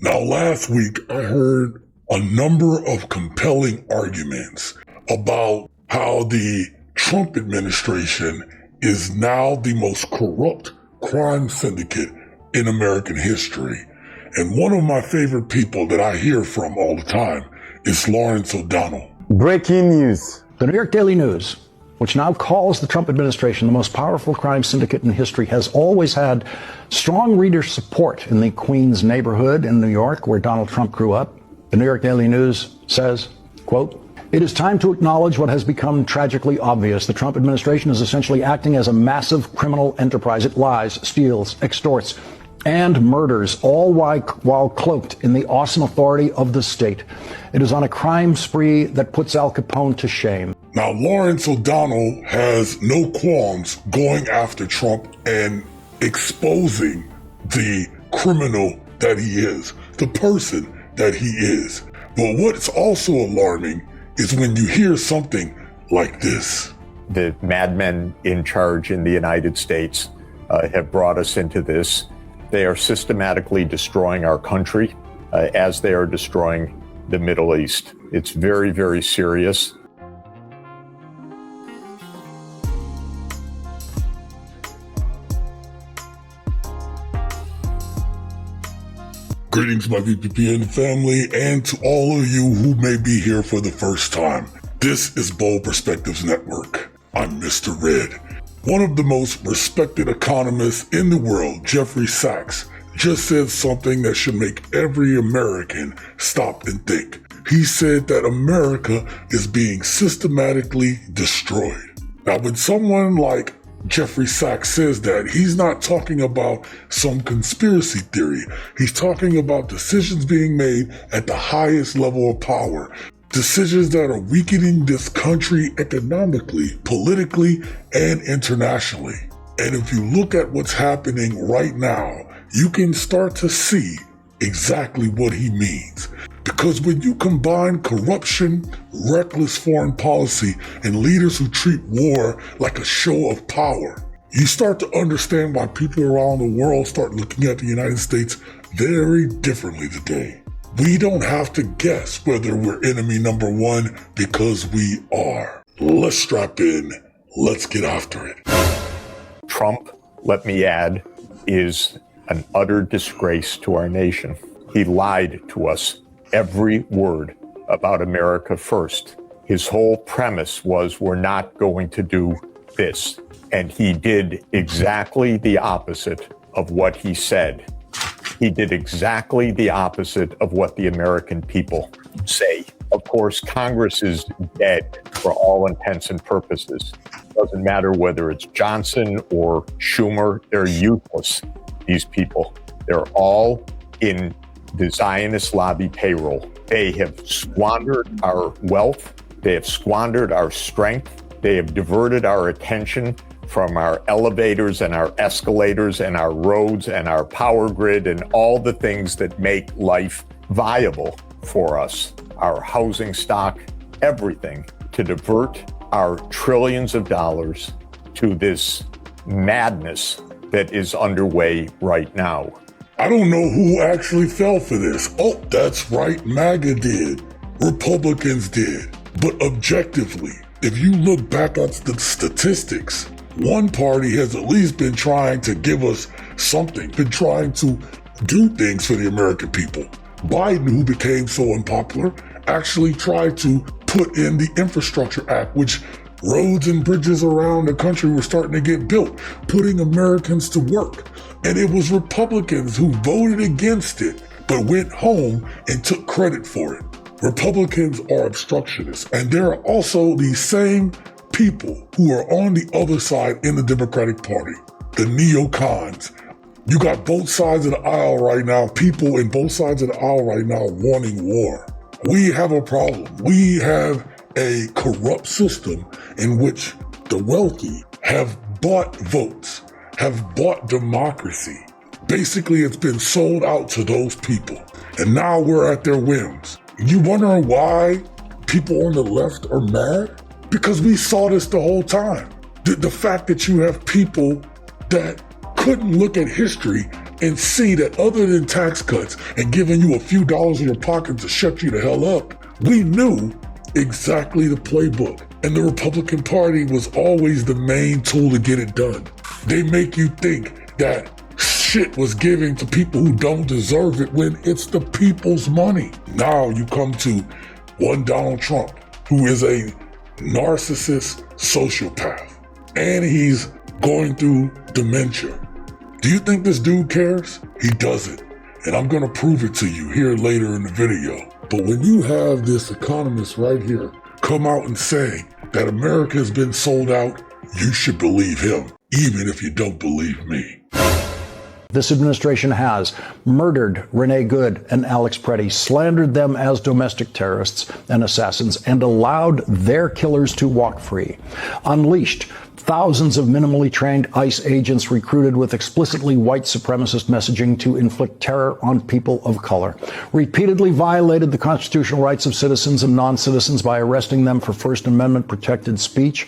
Now, last week, I heard a number of compelling arguments about how the Trump administration is now the most corrupt crime syndicate in American history. And one of my favorite people that I hear from all the time is Lawrence O'Donnell. Breaking news. The New York Daily News, which now calls the Trump administration the most powerful crime syndicate in history, has always had strong reader support in the Queens neighborhood in New York, where Donald Trump grew up. The New York Daily News says, quote, "It is time to acknowledge what has become tragically obvious. The Trump administration is essentially acting as a massive criminal enterprise. It lies, steals, extorts, and murders, all while cloaked in the awesome authority of the state. It is on a crime spree that puts Al Capone to shame." Now, Lawrence O'Donnell has no qualms going after Trump and exposing the criminal that he is, the person that he is. But what's also alarming is when you hear something like this. The madmen in charge in the United States have brought us into this. They are systematically destroying our country as they are destroying the Middle East. It's very, very serious. Greetings, my VPPN family, and to all of you who may be here for the first time. This is Bold Perspectives Network. I'm Mr. Red. One of the most respected economists in the world, Jeffrey Sachs, just said something that should make every American stop and think. He said that America is being systematically destroyed. Now, when someone like Jeffrey Sachs says that, he's not talking about some conspiracy theory. He's talking about decisions being made at the highest level of power. Decisions that are weakening this country economically, politically, and internationally. And if you look at what's happening right now, you can start to see exactly what he means. Because when you combine corruption, reckless foreign policy, and leaders who treat war like a show of power, you start to understand why people around the world start looking at the United States very differently today. We don't have to guess whether we're enemy number one, because we are. Let's strap in. Let's get after it. Trump, let me add, is an utter disgrace to our nation. He lied to us every word about America first. His whole premise was, we're not going to do this. And he did exactly the opposite of what he said. He did exactly the opposite of what the American people say. Of course, Congress is dead for all intents and purposes. Doesn't matter whether it's Johnson or Schumer, they're useless, these people. They're all in the Zionist lobby payroll. They have squandered our wealth. They have squandered our strength. They have diverted our attention from our elevators and our escalators and our roads and our power grid and all the things that make life viable for us, our housing stock, everything, to divert our trillions of dollars to this madness that is underway right now. I don't know who actually fell for this. Oh, that's right, MAGA did. Republicans did. But objectively, if you look back at the statistics, one party has at least been trying to give us something, been trying to do things for the American people. Biden, who became so unpopular, actually tried to put in the Infrastructure Act, which roads and bridges around the country were starting to get built, putting Americans to work. And it was Republicans who voted against it, but went home and took credit for it. Republicans are obstructionists, and there are also these same people who are on the other side in the Democratic Party, the neocons. You got both sides of the aisle right now, people in both sides of the aisle right now wanting war. We have a problem. We have a corrupt system in which the wealthy have bought votes, have bought democracy. Basically, it's been sold out to those people, and now we're at their whims. You wonder why people on the left are mad? Because we saw this the whole time. The fact that you have people that couldn't look at history and see that other than tax cuts and giving you a few dollars in your pocket to shut you the hell up, we knew exactly the playbook. And the Republican Party was always the main tool to get it done. They make you think that shit was given to people who don't deserve it when it's the people's money. Now you come to one Donald Trump, who is a narcissist sociopath, and he's going through dementia. Do you think this dude cares? He doesn't. And I'm gonna prove it to you here later in the video. But when you have this economist right here come out and say that America has been sold out, you should believe him, even if you don't believe me. This administration has murdered Renee Good and Alex Preddy, slandered them as domestic terrorists and assassins, and allowed their killers to walk free. Unleashed thousands of minimally trained ICE agents recruited with explicitly white supremacist messaging to inflict terror on people of color. Repeatedly violated the constitutional rights of citizens and non-citizens by arresting them for First Amendment protected speech,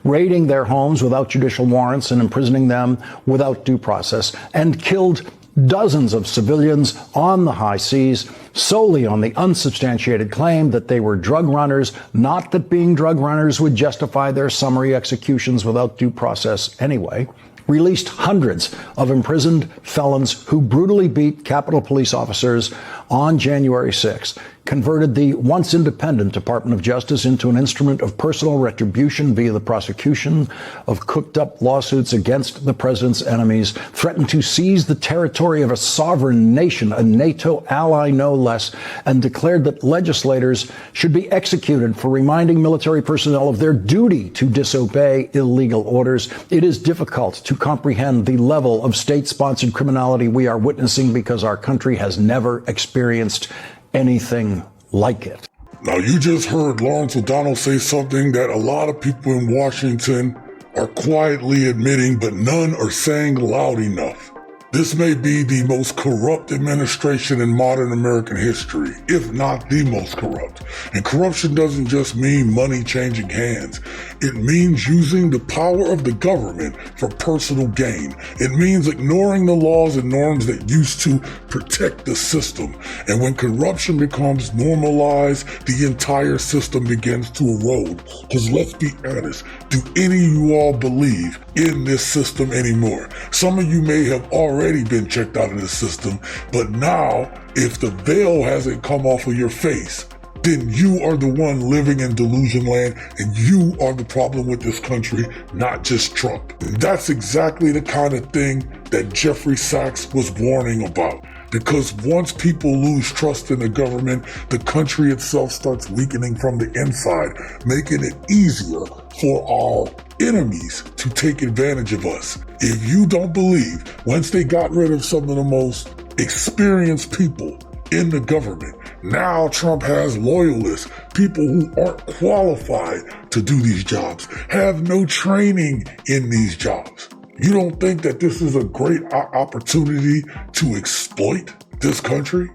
raiding their homes without judicial warrants and imprisoning them without due process, and killed dozens of civilians on the high seas solely on the unsubstantiated claim that they were drug runners, not that being drug runners would justify their summary executions without due process anyway. Released hundreds of imprisoned felons who brutally beat Capitol Police officers on January 6th, converted the once independent Department of Justice into an instrument of personal retribution via the prosecution of cooked-up lawsuits against the president's enemies, threatened to seize the territory of a sovereign nation, a NATO ally no less, and declared that legislators should be executed for reminding military personnel of their duty to disobey illegal orders. It is difficult to comprehend the level of state-sponsored criminality we are witnessing because our country has never experienced anything like it. Now, you just heard Lawrence O'Donnell say something that a lot of people in Washington are quietly admitting, but none are saying loud enough. This may be the most corrupt administration in modern American history, if not the most corrupt. And corruption doesn't just mean money changing hands. It means using the power of the government for personal gain. It means ignoring the laws and norms that used to protect the system. And when corruption becomes normalized, the entire system begins to erode. Because let's be honest, do any of you all believe in this system anymore? Some of you may have already been checked out of the system, but now, if the veil hasn't come off of your face, then you are the one living in delusion land, and you are the problem with this country, not just Trump. That's exactly the kind of thing that Jeffrey Sachs was warning about. Because once people lose trust in the government, the country itself starts weakening from the inside, making it easier for our enemies to take advantage of us. If you don't believe, once they got rid of some of the most experienced people in the government, now Trump has loyalists, people who aren't qualified to do these jobs, have no training in these jobs. You don't think that this is a great opportunity to exploit this country?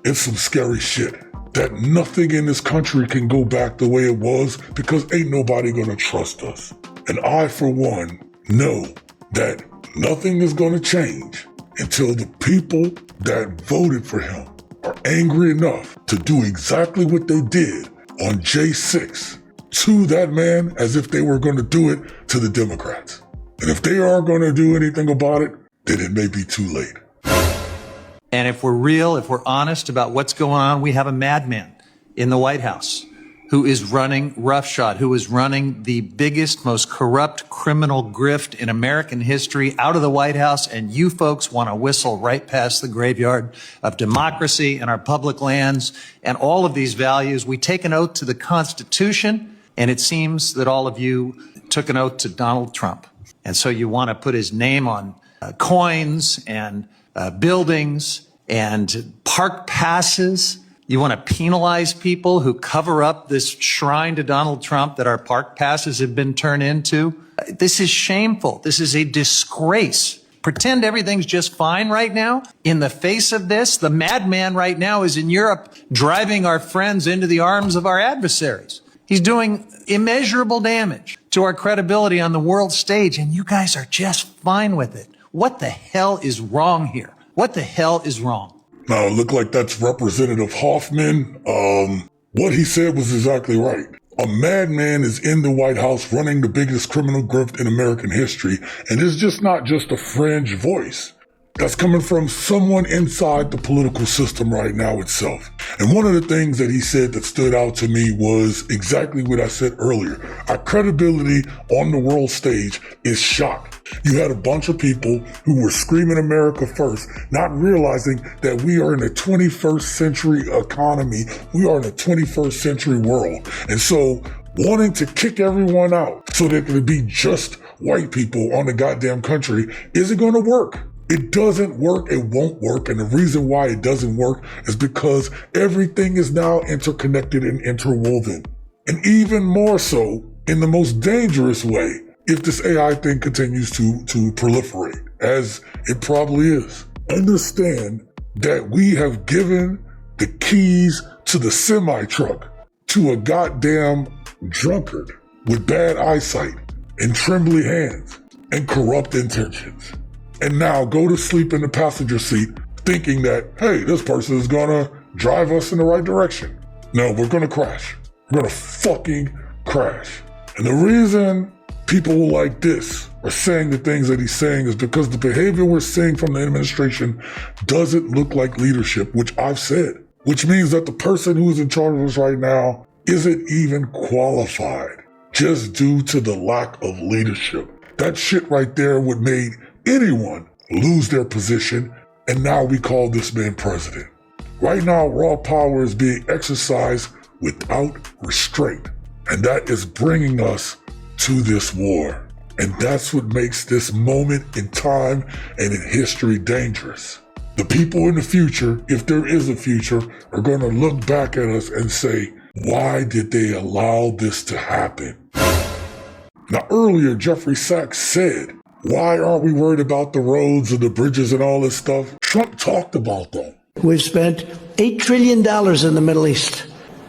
It's some scary shit. That nothing in this country can go back the way it was because ain't nobody gonna trust us. And I, for one, know that nothing is gonna change until the people that voted for him are angry enough to do exactly what they did on J6 to that man as if they were gonna do it to the Democrats. And if they aren't going to do anything about it, then it may be too late. And if we're real, if we're honest about what's going on, we have a madman in the White House who is running roughshod, who is running the biggest, most corrupt criminal grift in American history out of the White House. And you folks want to whistle right past the graveyard of democracy and our public lands and all of these values. We take an oath to the Constitution, and it seems that all of you took an oath to Donald Trump. And so you want to put his name on coins and buildings and park passes. You want to penalize people who cover up this shrine to Donald Trump that our park passes have been turned into. This is shameful. This is a disgrace. Pretend everything's just fine right now. In the face of this, the madman right now is in Europe driving our friends into the arms of our adversaries. He's doing immeasurable damage to our credibility on the world stage, and you guys are just fine with it. What the hell is wrong here? What the hell is wrong? Now, it looked like that's Representative Hoffman. What he said was exactly right. A madman is in the White House running the biggest criminal grift in American history, and it's just not just a fringe voice. That's coming from someone inside the political system right now itself. And one of the things that he said that stood out to me was exactly what I said earlier. Our credibility on the world stage is shot. You had a bunch of people who were screaming America first, not realizing that we are in a 21st century economy. We are in a 21st century world. And so wanting to kick everyone out so there could be just white people on the goddamn country isn't going to work. It doesn't work, it won't work, and the reason why it doesn't work is because everything is now interconnected and interwoven. And even more so, in the most dangerous way, if this AI thing continues to proliferate, as it probably is. Understand that we have given the keys to the semi-truck to a goddamn drunkard with bad eyesight and trembly hands and corrupt intentions. And now go to sleep in the passenger seat thinking that, hey, this person is gonna drive us in the right direction. No, we're gonna crash. We're gonna fucking crash. And the reason people like this are saying the things that he's saying is because the behavior we're seeing from the administration doesn't look like leadership, which I've said, which means that the person who's in charge of us right now isn't even qualified just due to the lack of leadership. That shit right there would make anyone lose their position, and now we call this man president. Right now, raw power is being exercised without restraint, and that is bringing us to this war. And that's what makes this moment in time and in history dangerous. The people in the future, if there is a future, are going to look back at us and say, why did they allow this to happen? Now, earlier, Jeffrey Sachs said, why aren't we worried about the roads and the bridges and all this stuff? Trump talked about that. We've spent $8 trillion in the Middle East,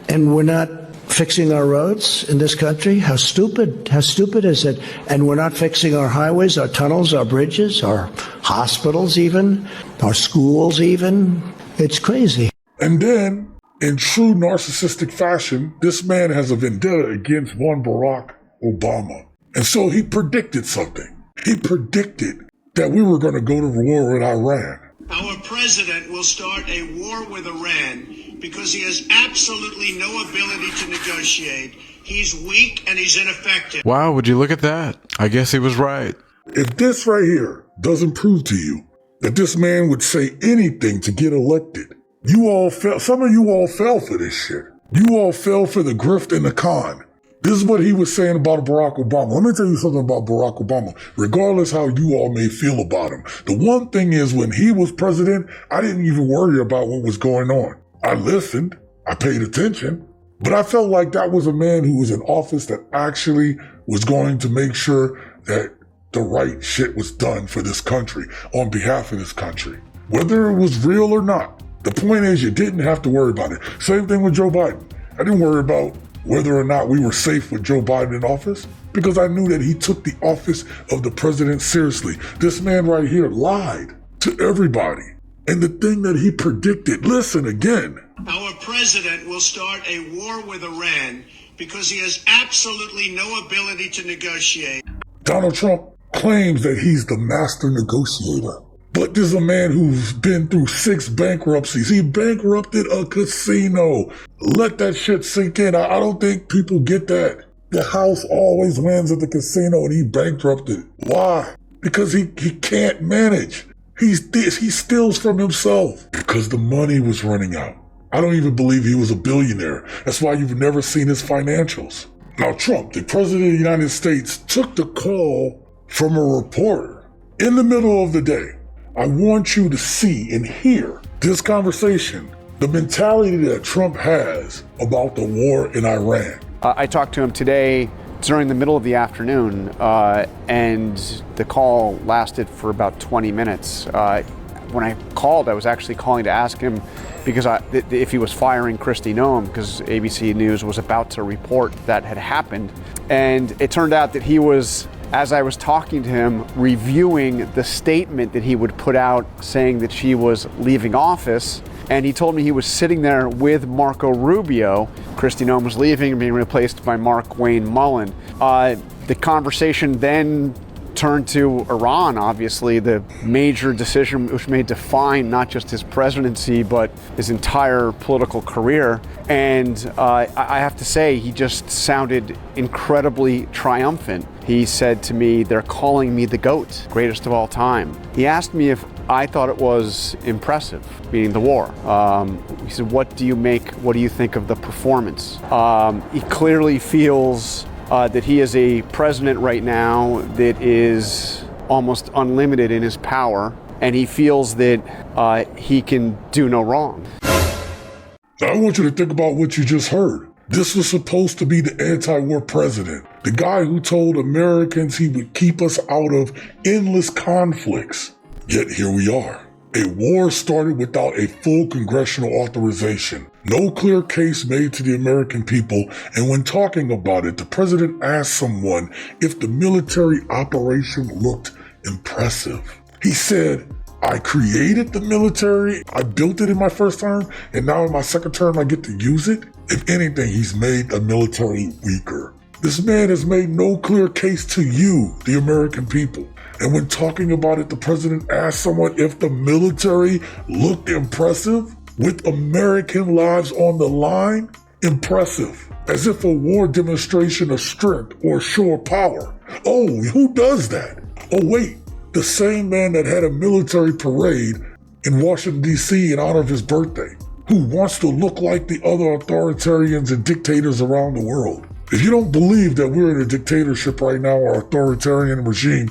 and we're not fixing our roads in this country. How stupid is it? And we're not fixing our highways, our tunnels, our bridges, our hospitals even, our schools even. It's crazy. And then, in true narcissistic fashion, this man has a vendetta against one Barack Obama. And so he predicted something. He predicted that we were going to go to war with Iran. Our president will start a war with Iran because he has absolutely no ability to negotiate. He's weak and he's ineffective. Wow, would you look at that? I guess he was right. If this right here doesn't prove to you that this man would say anything to get elected, some of you all fell for this shit. You all fell for the grift and the con. This is what he was saying about Barack Obama. Let me tell you something about Barack Obama, regardless how you all may feel about him. The one thing is, when he was president, I didn't even worry about what was going on. I listened, I paid attention, but I felt like that was a man who was in office that actually was going to make sure that the right shit was done for this country, on behalf of this country. Whether it was real or not, the point is you didn't have to worry about it. Same thing with Joe Biden. I didn't worry about whether or not we were safe with Joe Biden in office, because I knew that he took the office of the president seriously. This man right here lied to everybody. And the thing that he predicted, listen again. Our president will start a war with Iran because he has absolutely no ability to negotiate. Donald Trump claims that he's the master negotiator. But this is a man who's been through 6 bankruptcies. He bankrupted a casino. Let that shit sink in. I don't think people get that. The house always wins at the casino, and he bankrupted. Why? Because he can't manage. He steals from himself because the money was running out. I don't even believe he was a billionaire. That's why you've never seen his financials. Now, Trump, the president of the United States, took the call from a reporter in the middle of the day. I want you to see and hear this conversation, the mentality that Trump has about the war in Iran. I talked to him today during the middle of the afternoon, and the call lasted for about 20 minutes. When I called, I was actually calling to ask him because if he was firing Kristi Noem, because ABC News was about to report that had happened. And it turned out that he was as I was talking to him, reviewing the statement that he would put out saying that she was leaving office. And he told me he was sitting there with Marco Rubio. Kristi Noem was leaving and being replaced by Mark Wayne Mullen. The conversation then turned to Iran, obviously, the major decision which may define not just his presidency, but his entire political career. And I have to say, he just sounded incredibly triumphant. He said to me, "They're calling me the GOAT, greatest of all time." He asked me if I thought it was impressive, meaning the war. He said, what do you think of the performance? He clearly feels that he is a president right now that is almost unlimited in his power, and he feels that he can do no wrong. I want you to think about what you just heard. This was supposed to be the anti-war president, the guy who told Americans he would keep us out of endless conflicts. Yet here we are. A war started without a full congressional authorization. No clear case made to the American people, and when talking about it, the president asked someone if the military operation looked impressive. He said, "I created the military, I built it in my first term, and now in my second term I get to use it." If anything, he's made the military weaker. This man has made no clear case to you, the American people. And when talking about it, the president asked someone if the military looked impressive with American lives on the line. Impressive. As if a war demonstration of strength or show of power. Oh, who does that? Oh, wait, the same man that had a military parade in Washington, D.C. in honor of his birthday, who wants to look like the other authoritarians and dictators around the world. If you don't believe that we're in a dictatorship right now or authoritarian regime,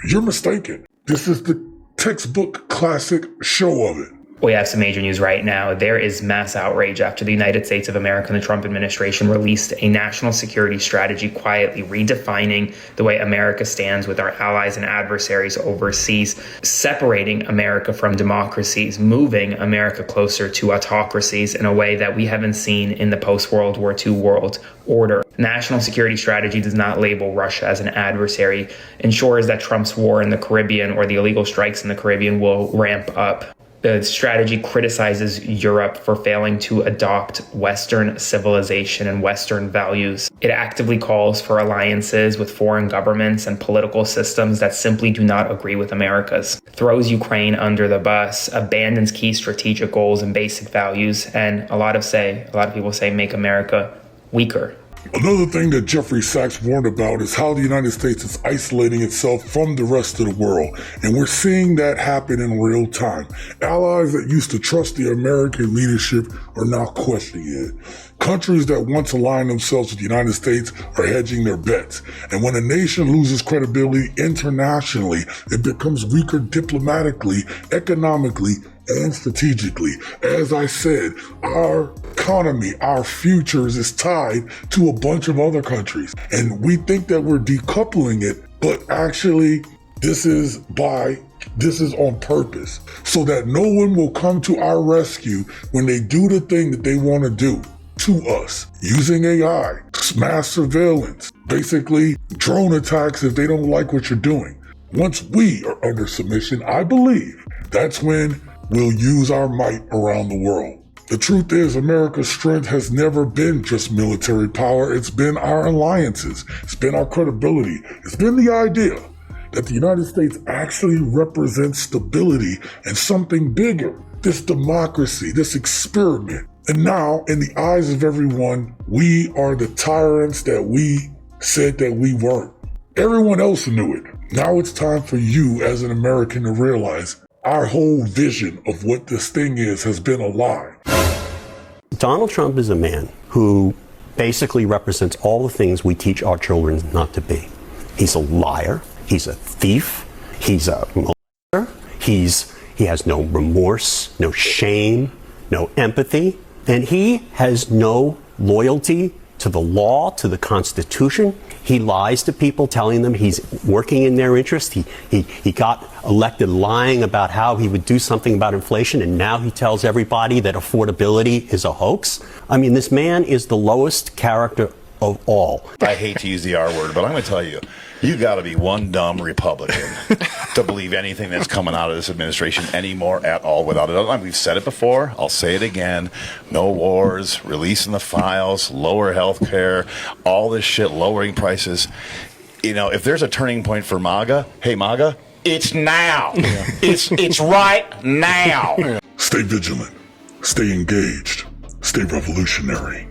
you're mistaken. This is the textbook classic show of it. We have some major news right now. There is mass outrage after the United States of America and the Trump administration released a national security strategy quietly redefining the way America stands with our allies and adversaries overseas, separating America from democracies, moving America closer to autocracies in a way that we haven't seen in the post-World War II world order. National security strategy does not label Russia as an adversary, ensures that Trump's war in the Caribbean or the illegal strikes in the Caribbean will ramp up. The strategy criticizes Europe for failing to adopt Western civilization and Western values. It actively calls for alliances with foreign governments and political systems that simply do not agree with America's, throws Ukraine under the bus, abandons key strategic goals and basic values, and a lot of people say make America weaker. Another thing that Jeffrey Sachs warned about is how the United States is isolating itself from the rest of the world. And we're seeing that happen in real time. Allies that used to trust the American leadership are now questioning it. Countries that once aligned themselves with the United States are hedging their bets. And when a nation loses credibility internationally, it becomes weaker diplomatically, economically, and strategically. As I said, our economy, our futures is tied to a bunch of other countries. And we think that we're decoupling it, but actually this is on purpose so that no one will come to our rescue when they do the thing that they want to do to us, using AI, mass surveillance, basically drone attacks if they don't like what you're doing. Once we are under submission, I believe that's when we'll use our might around the world. The truth is, America's strength has never been just military power. It's been our alliances. It's been our credibility. It's been the idea that the United States actually represents stability and something bigger, this democracy, this experiment. And now, in the eyes of everyone, we are the tyrants that we said that we weren't. Everyone else knew it. Now it's time for you as an American to realize our whole vision of what this thing is has been a lie. Donald Trump is a man who basically represents all the things we teach our children not to be. He's a liar. He's a thief. He's a molester. He has no remorse, no shame, no empathy. And he has no loyalty to the law, to the Constitution. He lies to people, telling them he's working in their interest. He got elected lying about how he would do something about inflation, and now he tells everybody that affordability is a hoax. I mean, this man is the lowest character of all. I hate to use the R word, but I'm going to tell you, You got to be one dumb Republican to believe anything that's coming out of this administration anymore at all without it. We've said it before. I'll say it again. No wars, releasing the files, lower health care, all this shit, lowering prices. You know, if there's a turning point for MAGA, hey, MAGA, it's now. It's right now. Stay vigilant. Stay engaged. Stay revolutionary.